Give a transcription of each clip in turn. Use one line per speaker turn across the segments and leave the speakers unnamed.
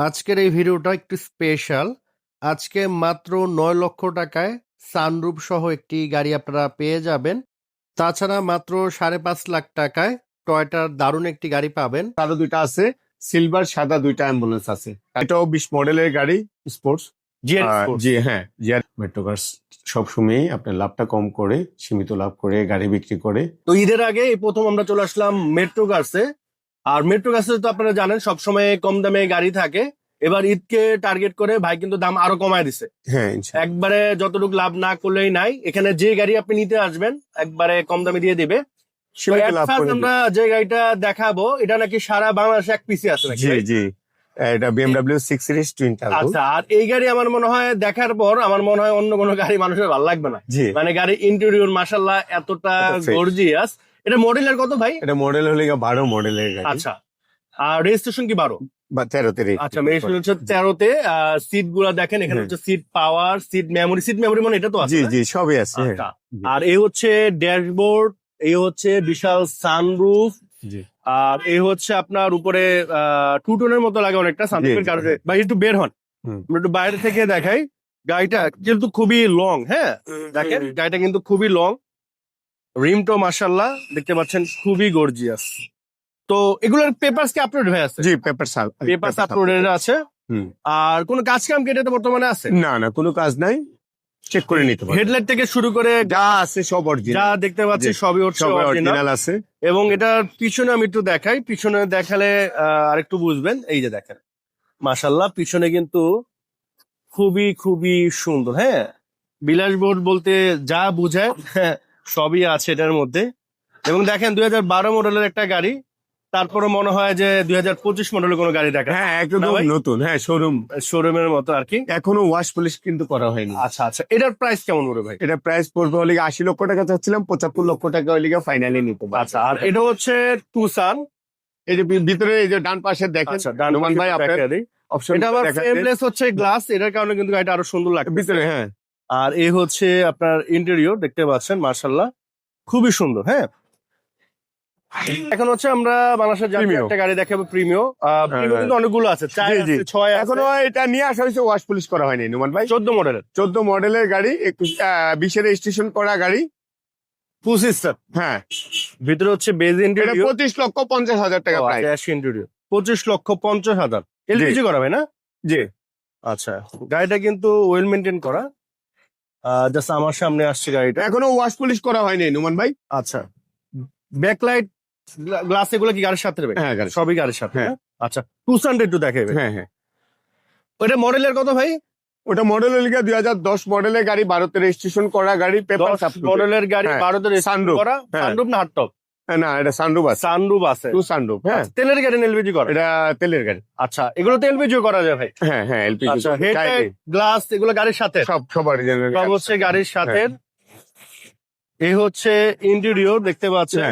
আজকের এই ভিডিওটা একটু স্পেশাল। আজকে মাত্র ৯ লক্ষ টাকায় সানরুফ সহ একটি গাড়ি আপনারা পেয়ে যাবেন। তাছাড়া মাত্র ৫.৫ লাখ টাকায় টয়োটার দারুণ একটি গাড়ি পাবেন।
আরো দুইটা আছে, সিলভার সাদা দুইটা অ্যাম্বুলেন্স আছে। এটাও 20 মডেলের গাড়ি, স্পোর্টস। জি হ্যাঁ, জিআর মেট্রো কার্স সবসময়ই আপনার লাভটা কম করে, সীমিত লাভ করে গাড়ি বিক্রি করে।
তো ঈদের আগে এই প্রথম আমরা চলে আসলাম মেট্রো কার্সে। আর মেট্রো কার্সে তো আপনারা জানেন সবসময় কম দামে গাড়ি থাকে। এবার ঈদকে টার্গেট করে ভাই কিন্তু দাম আরো কমায় দিছে।
হ্যাঁ,
একবারে যতটুকু লাভ না করলেই নাই, এখানে যে গাড়ি আপনি নিতে আসবেন একবারে কম দামে দিয়ে দিবে।
সীমিত লাভ করে
আমরা যে গাড়িটা দেখাবো এটা নাকি সারা বাংলাদেশে এক পিসি আছে নাকি?
জি জি, এটা BMW 6 সিরিজ টুইন টার্বো।
আচ্ছা, আর এই গাড়ি আমার মনে হয় দেখার পর আমার মনে হয় অন্য কোনো গাড়ি মানুষের ভালো লাগবে না।
জি,
মানে গাড়ি ইন্টেরিয়র মাশাআল্লাহ এতটা গর্জিয়াস। এটা মডেলের কত ভাই?
এটা মডেল হলে 12 মডেলের গাড়ি।
আচ্ছা, আর রেজিস্ট্রেশন কি 12
বা 13তে।
আচ্ছা, রেজিস্ট্রেশন হচ্ছে 13তে। সিট গুলা দেখেন, এখানে হচ্ছে সিট পাওয়ার, সিট মেমোরি মানে এটা তো আছে।
জি জি, সবই আছে।
আচ্ছা, আর এই হচ্ছে ড্যাশবোর্ড, এই হচ্ছে বিশাল সানরুফ,
জি,
আর এই হচ্ছে আপনার উপরে টু টোনের মতো লাগে অনেকটা সানরুফের কারণে। ভাই একটু বের হন, আমরা একটু বাইরে থেকে দেখাই। গাড়িটা কিন্তু খুবই লং। হ্যাঁ, দেখেন গাড়িটা কিন্তু খুবই লং। রিমটো মাশাআল্লাহ দেখতে পাচ্ছেন খুবই গর্জিয়াস। তো এগুলোর পেপারস কি আপলোড হয়ে আছে?
জি, পেপারস
আপলোডেড আছে। আর কোনো কাজ কাম কি এটাতে বর্তমানে আছে?
না না, কোনো কাজ নাই, চেক করে নিতে পারবেন।
হেডলাইট থেকে শুরু করে
যা আছে সব অরিজিনাল,
যা দেখতে পাচ্ছি সবই হচ্ছে
অরিজিনাল আছে।
এবং এটার পিছনে আমি একটু দেখাই, পিছনে দেখালে আরেকটু বুঝবেন। এই যে দেখেন মাশাআল্লাহ, পিছনে কিন্তু খুবই খুবই সুন্দর। হ্যাঁ, বিলাসবোর্ড বলতে যা বোঝায় হ্যাঁ, সবই আছে এটার মধ্যে। এবং দেখেন 2012 মডেলের একটা গাড়ি, তারপরে মনে হয় যে 2025 মডেলের কোনো গাড়ি দেখা।
হ্যাঁ, একদম নতুন। হ্যাঁ,
শোরুমের মতো আর কি।
এখনো ওয়াশ পলিশ কিন্তু করা হয়নি।
আচ্ছা আচ্ছা, এটার প্রাইস কেমন পড়বে ভাই?
এটা প্রাইস পড়বে হলে 80 লক্ষ টাকা চাচ্ছিলাম, 75 লক্ষ টাকা হলে ফাইনালি নিতে পারবো।
আচ্ছা, আর এটা হচ্ছে টুসান।
এই যে ভিতরে এই যে ডান পাশে দেখেন, নোমান ভাই আপনার অপশন,
এটা আবার ফ্রেমলেস হচ্ছে গ্লাস, এটার কারণে কিন্তু গাড়িটা আরো সুন্দর লাগে
ভিতরে। হ্যাঁ,
আর এই হচ্ছে আপনার ইন্টেরিয়র দেখতে পাচ্ছেন মাশাআল্লাহ খুবই সুন্দর। হ্যাঁ, এখন হচ্ছে আমরা বাংলাদেশের জাতীয় একটা গাড়ি দেখাবো, প্রিমিও। কিন্তু অনেকগুলো আছে, 4 আছে, 6 আছে।
এখনো এটা নিয়ে আসা হয়েছে, ওয়াশ পলিশ করা হয়নি নোমান ভাই।
14 মডেলের
গাড়ি, 20 রেজিস্ট্রেশন করা গাড়ি,
ফুল সিস্টেম।
হ্যাঁ,
ভিতরে হচ্ছে বেজ ইন্টেরিয়র।
25,50,000 টাকা প্রাইস।
Cash interior 25,50,000। এলপিজি করা ভাই না?
জি।
আচ্ছা, গাড়িটা কিন্তু ওয়েল মেইনটেইন করা। জাস্ট আমার সামনে আসছে গাড়িটা,
এখনো ওয়াশ পলিশ করা হয়নি নোমান ভাই।
আচ্ছা, ব্যাকলাইট গ্লাস এগুলো কি গাড়ির সাথে?
হ্যাঁ,
সবই গাড়ির সাথে।
হ্যাঁ।
আচ্ছা, 200 একটু দেখাবে।
হ্যাঁ হ্যাঁ,
ওটা মডেলের কত ভাই?
ওটা মডেল হলে 2010 মডেলের গাড়ি, 12তে রেজিস্ট্রেশন করা গাড়ি, পেপার
মডেলের গাড়ি, 12তে রেজিস্ট্রেশন করা। সানরুফ না হার্ডটপ?
না, এটা সানরুফ আছে।
সানরুফ আছে,
টু সানরুফ। হ্যাঁ,
তেলের গাড়ি না এলপিজি করা?
এটা তেলের গাড়ি।
আচ্ছা, এগুলো তো এলপিজি করা যায় ভাই?
হ্যাঁ হ্যাঁ, এলপিজি।
আচ্ছা, হেডলাইট গ্লাস এগুলো গাড়ির সাথে?
সব অরিজিনাল,
সব হচ্ছে গাড়ির সাথে। এই হচ্ছে ইন্টেরিয়র দেখতে পাচ্ছেন।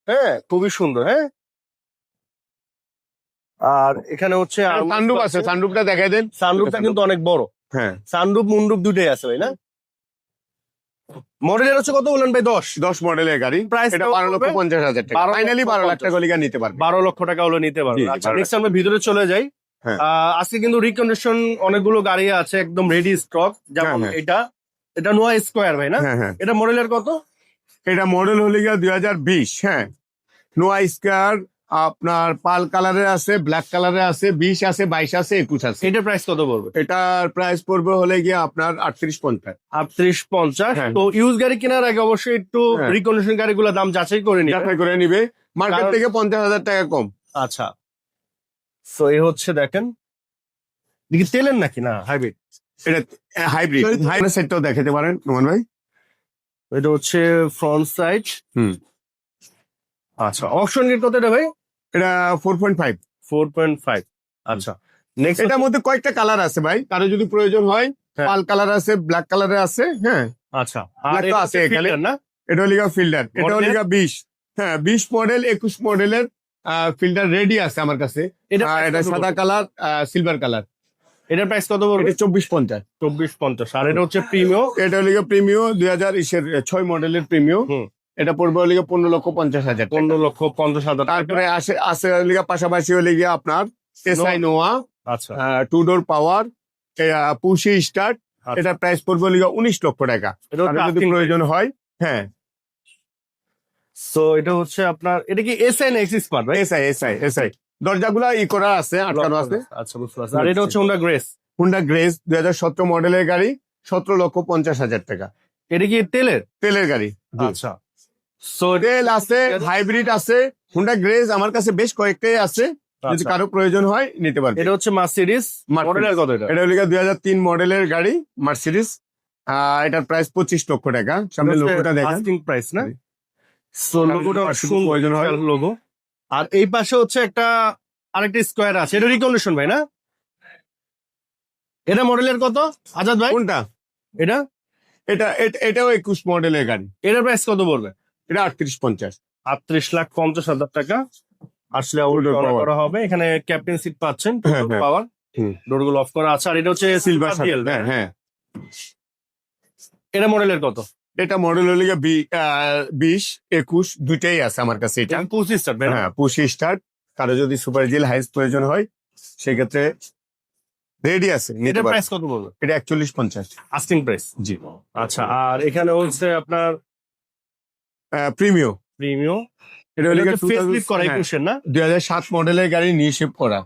হ্যাঁ, খুবই সুন্দর। হ্যাঁ, আর এখানে হচ্ছে
সানরুফ আছে, সানরুফটা দেখাই দেন।
সানরুফটা কিন্তু অনেক বড়।
হ্যাঁ,
সানরুফ মুনরুফ দুটোই আছে ভাই না? মডেলের হচ্ছে কত বলেন ভাই? 10
মডেলের গাড়ি,
প্রাইস
এটা 12,50,000 টাকা। ফাইনালি 12 লাখ টাকা লিগা নিতে পারবে।
12 লক্ষ টাকা হলো নিতে পারবে। আচ্ছা, নেক্সট আমরা ভিতরে চলে যাই।
হ্যাঁ।
আজকে কিন্তু রিকন্ডিশন অনেকগুলো গাড়ি আছে, একদম রেডি স্টক। যেমন এটা নোয়া স্কয়ার ভাই না?
হ্যাঁ,
এটা মডেলের কত?
এটা মডেল হলে 2020। হ্যাঁ, নোয়া স্কয়ার আপনার পাল কালারের আছে, ব্ল্যাক কালারের আছে, 20 আছে, 22 আছে, 21 আছে।
এটার প্রাইস কত পড়বে?
এটার প্রাইস পড়বে হলে গিয়ে আপনার 38,50।
38,50। তো ইউজ গাড়ি কেনার আগে অবশ্যই একটু রিকন্ডিশন গাড়িগুলোর দাম যাচাই করে নিবে।
মার্কেট থেকে 50,000 টাকা কম।
আচ্ছা, তো এই হচ্ছে দেখেন, দেখি তেলের নাকি না হাইব্রিড?
এটা হাইব্রিড। হাইব্রিড সেটটাও দেখাতে পারেন নোমান ভাই।
এটা হচ্ছে ফ্রন্ট সাইড। আচ্ছা, অপশন রেট কত এটা ভাই?
এটা 4.5।
4.5। আচ্ছা, নেক্সট
এটার মধ্যে কয়েকটা কালার আছে ভাই, কারো যদি প্রয়োজন হয়। পাল কালার আছে, ব্ল্যাক কালারে আছে। হ্যাঁ,
আচ্ছা,
আর এটা আছে এখানে না। এটা হলিগা ফিল্টার, এটা হলিগা 20। হ্যাঁ, 20 মডেল, 21 মডেলের ফিল্টার রেডি আছে আমার কাছে। এটা সাদা কালার, সিলভার কালার।
এটার প্রাইস কত পড়বে?
24,50।
24,50। আর এটা হচ্ছে প্রিমিও।
এটা হলিগা প্রিমিও 2006 মডেলের প্রিমিও। এটা পড়বে হলিগা 15,50,000।
15,50,000।
তারপরে আছে হলিগা পাশাপাশি হলে গিয়ে আপনার এসআই নোয়া
আচ্ছা
2 ডোর পাওয়ার, পুশি স্টার্ট।
আচ্ছা।
এটা প্রাইস পড়বে হলো 19 লক্ষ টাকা।
এটা হচ্ছে
আর যদি
asking
প্রয়োজন হয়, হ্যাঁ
সো এটা হচ্ছে আপনার, এটা কি এসআই না এক্স স্মার্ট ভাই?
এসআই দরজাগুলা করা আছে, আটকানো আছে।
আচ্ছা বুঝতে পারছি। আর এটা হচ্ছে হোন্ডা গ্রেস।
হুন্ডা গ্রেস 2017 মডেলের গাড়ি, 17,50,000 টাকা।
এটা কি তেলের?
তেলের গাড়ি।
আচ্ছা সো
তেল আছে, হাইব্রিড আছে, হুন্ডা গ্রেস আমার কাছে বেশ কয়েকটাই আছে, যদি কারো প্রয়োজন হয় নিতে পারবে।
এটা হচ্ছে মার্সিডিজ মডেলের কত এটা?
এটা হলো 2003 মডেলের গাড়ি, মার্সিডিজ। এটার প্রাইস 25 লক্ষ টাকা। সামনে লোগোটা দেখেন,
আস্কিং প্রাইস না? সো লোগোটা
শুধু প্রয়োজন হয়।
লোগো। আর এই পাশে হচ্ছে একটা আরেকটা স্কোয়ার আছে, এটা রিকন্ডিশন ভাই না? এটা মডেলের কত আজাদ ভাই?
কোনটা?
এটা
এটাও 21 মডেলের গাড়ি।
এটার প্রাইস কত পড়বে?
এটা 38,50।
38,50,000 টাকা। আসলে order করা হবে। এখানে ক্যাপ্টেন সিট পাচ্ছেন,
হ্যাঁ, হ্যাঁ।
পাওয়ার,
হুম।
ডোরগুলো অফ করা আছে। আর এটা হচ্ছে
সিলভার
সিলভার,
হ্যাঁ হ্যাঁ।
এটা মডেলের কত?
এটা মডেল হলো 20, 21 দুইটাই আছে আমার কাছে। এটা
পুশি স্টার্ট ভাই না?
হ্যাঁ, পুশি স্টার্ট। কারো যদি সুপার জিল হাইস প্রয়োজন হয় সেক্ষেত্রে রেডি আছে, নিতে
এটার
পারবে।
প্রাইস কত পড়বে?
এটা 41,50।
Asking price.
জি।
আচ্ছা আর এখানে হচ্ছে আপনার
প্রিমিও।
প্রিমিয়াম,
এটা হলো
এটা ফেসলিফট করা 21 না?
2007 মডেলের গাড়ি, নিয়ে শেপ করা।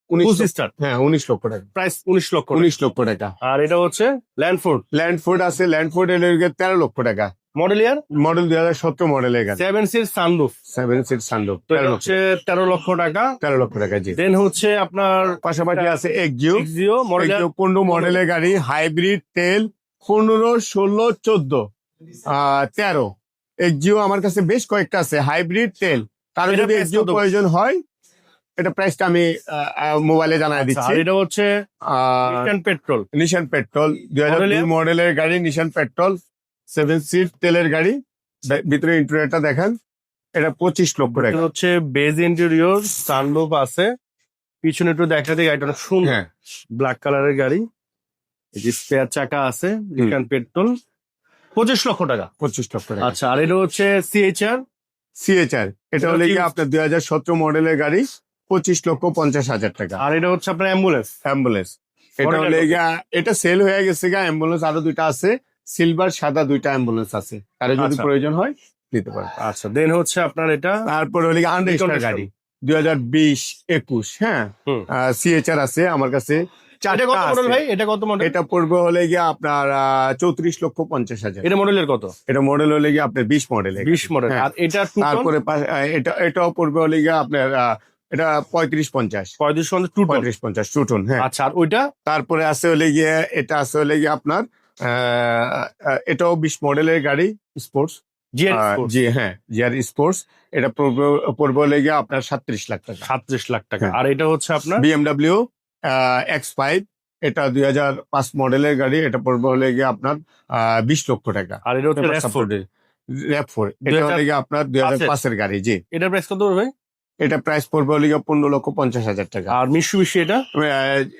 19
পুশি স্টার্ট,
হ্যাঁ 19 লক্ষ টাকা।
প্রাইস 19 লক্ষ টাকা।
19 লক্ষ টাকা।
আর এটা হচ্ছে ল্যান্ডফোর্ড
ল্যান্ডফোর্ড আছে, ল্যান্ডফোর্ড এর 13 লক্ষ টাকা।
মডেল ইয়ার,
মডেল 2017 মডেলের গাড়ি,
7 সিট সানরুফ।
7 সিট সানরুফ,
তো এটা হচ্ছে 13 লক্ষ টাকা।
13 লক্ষ টাকা। জি।
দেন হচ্ছে আপনার
পাশাপাশি আছে এক্সিও।
এক্সিও মডেল
15 মডেলের গাড়ি, হাইব্রিড, তেল, 15, 16, 14, 13। এক্সিও আমার কাছে বেশ কয়েকটা আছে, হাইব্রিড, তেল। কারো
এটা
যদি
price
এক্সিও
কত?
প্রয়োজন হয়, এটা প্রাইসটা আমি মোবাইলে জানাই দিচ্ছি।
আর এটা হচ্ছে পেট্রোল,
নিশান পেট্রোল 2002 মডেলের গাড়ি, নিশান পেট্রোল, 7 সিট তেলের গাড়ি। ভিতরে ইন্টেরিয়রটা দেখেন, এটা 25 লক্ষ টাকা।
এটা হচ্ছে বেজ ইন্টেরিয়র, সানরুফ আছে। পিছনে একটু দেখাতে, গাড়িটা অনেক সুন্দর,
হ্যাঁ,
ব্ল্যাক কালারের গাড়ি। এই যে স্পেয়ার চাকা আছে, নিশান পেট্রোল, 25 লক্ষ টাকা।
25 লক্ষ টাকা।
আচ্ছা আর এটা হচ্ছে সিএইচআর,
সিএচআর, এটা হলো কি আপনার 2017 মডেলের গাড়ি, 25,50,000 টাকা।
আর এটা হচ্ছে আপনার অ্যাম্বুলেন্স।
অ্যাম্বুলেন্স, এটা হলো এটা সেল হয়ে গেছে গা। অ্যাম্বুলেন্স আরো দুইটা আছে, সিলভার সাদা দুইটা অ্যাম্বুলেন্স আছে, কারো যদি
আচ্ছা।
প্রয়োজন হয় নিতে পারে।
আচ্ছা দেন হচ্ছে আপনার এটা
তারপরে হলো আনরেজিস্টার্ড গাড়ি 2020, 21, হ্যাঁ,
হুম।
সিএচআর আছে আমার কাছে
এটা কত
4টা
মডেল
আছে।
ভাই? এটা কত মডেল?
এটা পড়বে হলে গিয়ে আপনার 34,50,000।
এটা মডেলের কত?
এটা মডেল হলে গিয়ে আপনার 20 মডেলের।
20 মডেল।
হ্যাঁ।
আর এটা
তারপরে এটাও পড়বে হলে গিয়ে আপনার এটা 35,50।
3550
টুটন, হ্যাঁ।
আচ্ছা আর ওইটা?
তারপরে আছে হলে গিয়ে, এটা আছে হলে গিয়ে আপনার এটাও 20 মডেলের গাড়ি, স্পোর্টস। জি হ্যাঁ, জিআর স্পোর্টস। এটা পড়বে হলে গিয়ে আপনার 37 লাখ টাকা।
37 লাখ টাকা।
হ্যাঁ।
আর এটা হচ্ছে আপনার
বিএমডাব্লিউ X5, এটা 2005 মডেলের গাড়ি, এটা পড়বে হলে গিয়ে আপনার 20 লক্ষ টাকা।
আর এটা হচ্ছে
RAV4, এটা হলে গিয়ে আপনার 2005 এর গাড়ি। জি।
এটার প্রাইস কত ভাই?
এটা প্রাইস পড়বে হলে গিয়ে 15,50,000 টাকা।
আর মিশুবিশি এটা?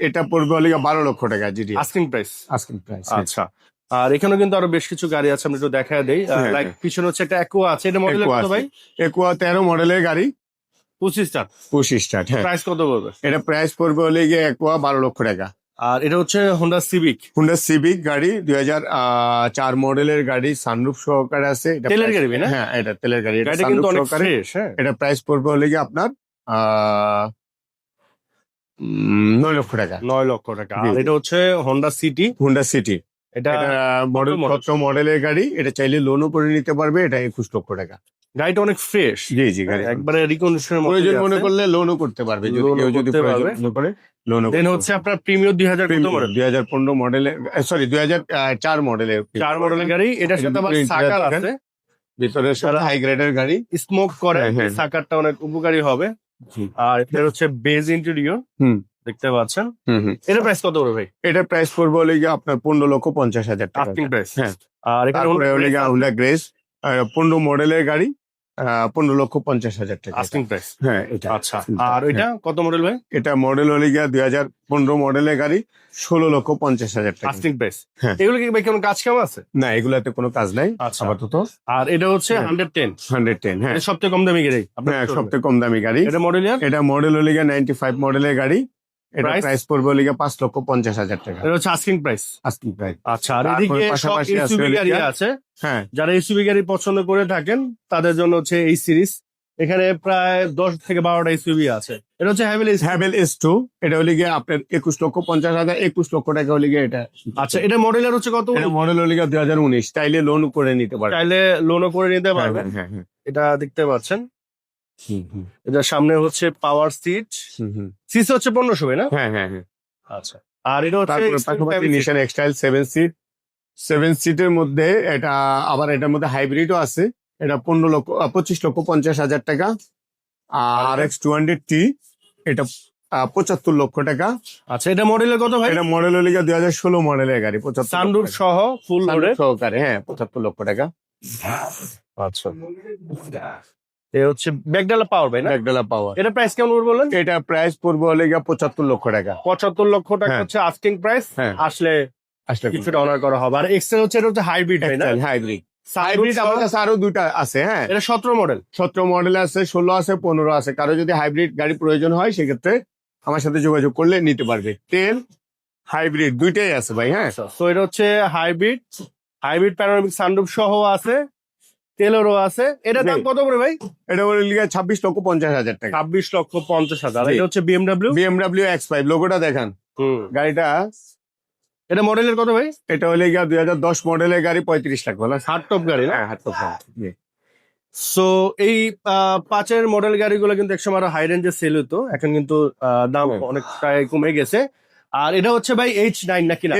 এটা পড়বে হলে গিয়ে 12 লক্ষ টাকা। জি,
আস্কিং প্রাইস।
Asking price.
আচ্ছা আর এখানে কিন্তু আরো বেশ কিছু গাড়ি আছে, আমি একটু দেখায় দেই।
হ্যাঁ,
লাইক পিছনে হচ্ছে একটা অ্যাকোয়া আছে, এটা মডেল কত ভাই?
একুয়া 13 মডেলের গাড়ি,
25 স্টার,
25 স্টার্ট। হ্যাঁ,
প্রাইস কত পড়বে?
এটা প্রাইস পড়বে হলে গিয়ে একুয়া 12 লক্ষ টাকা।
আর এটা হচ্ছে হোন্ডা সিভিক।
হুন্ডা সিভিক গাড়ি 2004 মডেলের গাড়ি, সানরুফ সহকারে আছে। এটা
তেলের গাড়ি না?
হ্যাঁ, এটা তেলের গাড়ি। এটা
গাড়িটা কিন্তু
sunroof
অনেক
সহকারে।
ফ্রেশ। হ্যাঁ,
এটা প্রাইস পড়বে হলে গিয়ে আপনার 9 লক্ষ টাকা।
9 লক্ষ টাকা।
জি,
আর
জি।
এটা হচ্ছে হোন্ডা সিটি,
হুন্ডা সিটি,
এটা
এটা মডেল
model?
17 মডেলের গাড়ি। এটা চাইলে লোনও করে নিতে পারবে। এটা 21 লক্ষ টাকা।
গাড়িটা অনেক ফ্রেশ।
জি জি, গাড়ি
একবারে রিকন্ডিশনের মতো
প্রয়োজন মনে করলে লোনও করতে পারবে, যদি
Loan ও
কেউ যদি
করতে
প্রয়োজন
পারবে।
মনে করে লোনও।
দেন হচ্ছে আপনার প্রিমিয়ার 2000 কত মডেল?
2015 মডেলের, সরি 2004 মডেলের।
4 মডেলের গাড়ি। এটার সাথে আবার
ভিতরে
সাকার
interior
আছে,
ভিতরে সারা হাই গ্রেডের গাড়ি।
স্মোক করে,
হ্যাঁ, হ্যাঁ।
সাকারটা অনেক উপকারী হবে। আর এটা হচ্ছে বেজ ইন্টেরিয়র,
হুম।
দেখতে পাচ্ছেন।
হুম হুম।
এটার প্রাইস কত পড়বে ভাই?
এটার প্রাইস পড়বে হলে গিয়ে আপনার 15,50,000 টাকা।
Asking price.
হ্যাঁ।
আর এখানে
তারপরে হলে গিয়ে হুন্ডা গ্রেস 15 মডেলের গাড়ি, 15,50,000 টাকা।
Asking price.
হ্যাঁ, এটা।
আচ্ছা আর ওইটা কত মডেল ভাই?
এটা মডেল হলে গিয়ে 2015 মডেলের গাড়ি, 16,50,000 টাকা।
Asking price.
হ্যাঁ।
এগুলো কি ভাই কোনো কাজ কাম আছে?
না, এগুলাতে কোনো কাজ নাই
আচ্ছা।
আপাতত।
আর এটা হচ্ছে
হ্যাঁ।
110,
110, হ্যাঁ।
এটা সবচেয়ে কম দামি গাড়ি আপনার
হ্যাঁ,
showroom-এ।
সবথেকে কম দামি গাড়ি।
এটা মডেল ইয়ার?
এটা মডেল হলে গিয়ে 95 মডেলের গাড়ি, এটা
Price?
প্রাইস পড়বে লিগে 5,50,000 টাকা
এটা হচ্ছে আস্কিং প্রাইস।
Asking price.
আচ্ছা, আর
তারপরে
এদিকে সব
পাশাপাশি আছে
এসইউভি গাড়ি
হলো
আছে।
হ্যাঁ
যারা এসইউভি গাড়ি পছন্দ করে থাকেন তাদের জন্য হচ্ছে এই সিরিজ। এখানে প্রায় 10 থেকে 12টা এসইউভি আছে। এটা হচ্ছে
হ্যাভেল S2, এটা হলে গিয়ে আপনার 21,50,000, 21 লক্ষ টাকা হলে গিয়ে এটা।
আচ্ছা, এটা মডেলের হচ্ছে কত?
এটা মডেল হলে গিয়ে 2019, চাইলে লোন করে নিতে পারবেন।
চাইলে লোনও করে নিতে
হ্যাঁ
পারবেন।
হ্যাঁ হ্যাঁ
এটা দেখতে পাচ্ছেন।
হুম, হুম,
এটা সামনে হচ্ছে পাওয়ার সিট।
হুম, হুম।
সিসি হচ্ছে 1500, না?
হ্যাঁ হ্যাঁ হ্যাঁ।
আচ্ছা, আর এটা হচ্ছে
তারপরে পাশাপাশি নিশান এক্সটাইল 7 সিটের মধ্যে এটা আবার এটার মধ্যে হাইব্রিডও আছে। এটা 25,50,000 টাকা। আর RX 200T, এটা 75 লক্ষ টাকা।
আচ্ছা, এটা মডেলের কত ভাই?
এটা মডেল হলে 2016 মডেলের গাড়ি, 75
সানরুফ সহ ফুল লোডের
সহকারে, হ্যাঁ 75 লক্ষ টাকা।
আচ্ছা, এ হচ্ছে ব্যাকডালা পাওয়ার, ভাই না?
একডালা পাওয়ার।
এটা প্রাইস কেমন পড়বে বললেন?
এটা প্রাইস পড়বে হলে 75 লক্ষ টাকা।
75 লক্ষ টাকা
হ্যাঁ।
হচ্ছে আস্কিং প্রাইস।
হ্যাঁ।
আসলে
আসলে
কিছুটা অনার করা হবে। আর এক্সেল হচ্ছে, এটা হচ্ছে হাইব্রিড, তাই না?
হাইব্রিড।
সানরুফ
হাইব্রিড
সহ-
আমার কাছে আরো দুইটা আছে। হ্যাঁ,
এটা 17 মডেল।
17 মডেল আছে, 16 আছে, 15 আছে। কারো যদি হাইব্রিড গাড়ি প্রয়োজন হয় সেক্ষেত্রে আমার সাথে যোগাযোগ করলে নিতে পারবে। তেল হাইব্রিড দুইটাই আছে ভাই। হ্যাঁ,
তো এটা হচ্ছে হাইব্রিড প্যানোরামিক সানরুফ সহ আছে, তেলেরও আছে। এটা দাম
জি।
কত করে ভাই?
এটা হলো 26,50,000 টাকা।
26,50,000।
জি।
এটা হচ্ছে BMW।
BMW X5 লোগোটা দেখান গাড়িটা।
এটা মডেলের কত ভাই?
এটা হলে 2010 মডেলের গাড়ি, 35 লাখ বলা।
হার্ডটপ গাড়ি, না?
হ্যাঁ, হাত তো কম। জি।
সো এই 5-এর মডেল গাড়িগুলো কিন্তু একসময় আরো হাই রেঞ্জে সেল হতো, এখন কিন্তু দাম
হুম।
অনেকটাই কমে গেছে। আর এটা হচ্ছে ভাই H9 নাকি না?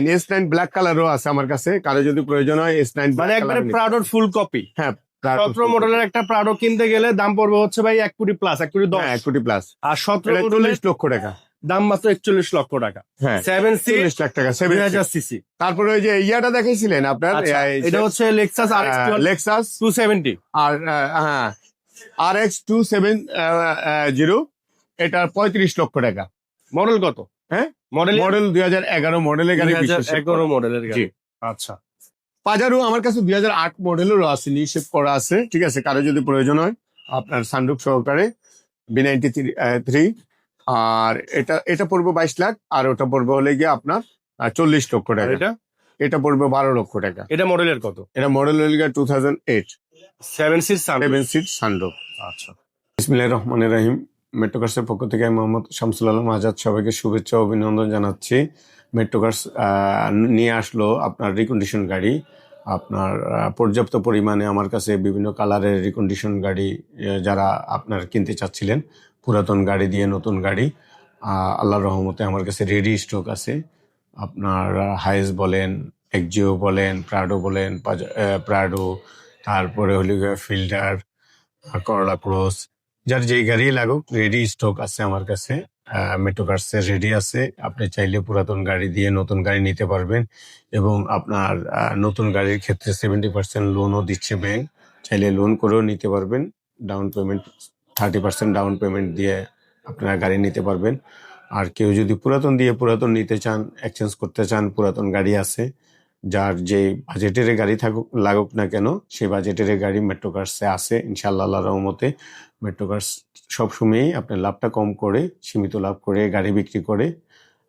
S9 ব্ল্যাক কালারও আছে আমার কাছে, কারো যদি প্রয়োজন হয় S9
মানে একবারে প্রাডোর ফুল কপি।
হ্যাঁ
17 মডেলের একটা প্রাডো কিনতে গেলে দাম পড়বে হচ্ছে ভাই 1 কোটি প্লাস, 1 কোটি 10।
1 কোটি প্লাস।
আর 17 মডেলের
40 লক্ষ টাকা।
দাম মাত্র 41 লক্ষ টাকা।
হ্যাঁ,
7 সিট
40 লাখ টাকা।
2000 সিসি।
তারপরে ওই যে ইয়াটা দেখাইছিলেন আপনার,
এটা হচ্ছে লেক্সাস RX
লেক্সাস
270।
আর হ্যাঁ RX 270, এটা 35 লক্ষ টাকা।
মডেল কত?
হ্যাঁ,
মডেল
মডেল 2011 মডেলের গাড়ি।
2011 মডেলের
জি।
গাড়ি। আচ্ছা,
পাজারো আমার কাছে 2008 মডেলেরও আছে, নিশেপ করা আছে। ঠিক আছে, কারো যদি প্রয়োজন হয় আপনার সানরুফ সহকারে B93। আর এটা পড়বে 22 লাখ, আর ওটা পড়বে হলে গিয়ে আপনার 40 লক্ষ
আর
টাকা।
এটা
এটা পড়বে 12 লক্ষ টাকা।
এটা মডেলের কত?
এটা মডেল হলে গিয়ে 2008
7 সিট সানরুফ।
7 seat sunroof.
আচ্ছা,
বিসমিল্লাহির রহমানির রহিম। মেট্রোকার্সের পক্ষ থেকে আমি মোহাম্মদ শামসুল আলম আজাদ সবাইকে শুভেচ্ছা ও অভিনন্দন জানাচ্ছি। মেট্রোকার্স নিয়ে আসলো আপনার রিকন্ডিশন গাড়ি। আপনার পর্যাপ্ত পরিমাণে আমার কাছে বিভিন্ন কালারের রিকন্ডিশন গাড়ি যারা আপনার কিনতে চাচ্ছিলেন, পুরাতন গাড়ি দিয়ে নতুন গাড়ি, আল্লাহর রহমতে আমার কাছে রেডি স্টক আছে। আপনার হাইস বলেন, এক্সিও বলেন, প্রাডো বলেন, প্রাডো, তারপরে হলো ফিল্ডার, করলা ক্রস, যার যেই গাড়ি লাগুক রেডি স্টক আছে আমার কাছে। মেট্রোকার্সের রেডি আছে। আপনি চাইলে পুরাতন গাড়ি দিয়ে নতুন গাড়ি নিতে পারবেন, এবং আপনার নতুন গাড়ির ক্ষেত্রে 70% লোনও দিচ্ছে ব্যাংক। চাইলে লোন করেও নিতে পারবেন। ডাউন পেমেন্ট 30% ডাউন পেমেন্ট দিয়ে আপনারা গাড়ি নিতে পারবেন। আর কেউ যদি পুরাতন দিয়ে পুরাতন নিতে চান, এক্সচেঞ্জ করতে চান, পুরাতন গাড়ি আছে। যার যে বাজেটের গাড়ি লাগুক না কেন, সেই বাজেটের গাড়ি মেট্রোকার্সে আছে ইনশাআল্লাহ, আল্লাহর রহমতে। মেট্রোকার্স সবসময়ই আপনার লাভটা কম করে, সীমিত লাভ করে গাড়ি বিক্রি করে।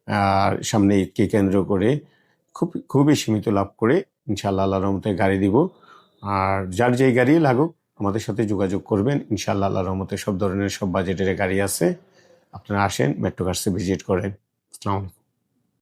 আর সামনে ঈদকে কেন্দ্র করে খুবই সীমিত লাভ করে ইনশাআল্লাহ, আল্লাহর রহমতে গাড়ি দিব। আর যার যেই গাড়ি লাগুক আমাদের সাথে যোগাযোগ করবেন ইনশাআল্লাহ, আল্লাহর রহমতে সব ধরনের সব বাজেটের গাড়ি আছে। আপনারা আসেন, মেট্রোকার্সে ভিজিট করেন। আসসালামু আলাইকুম।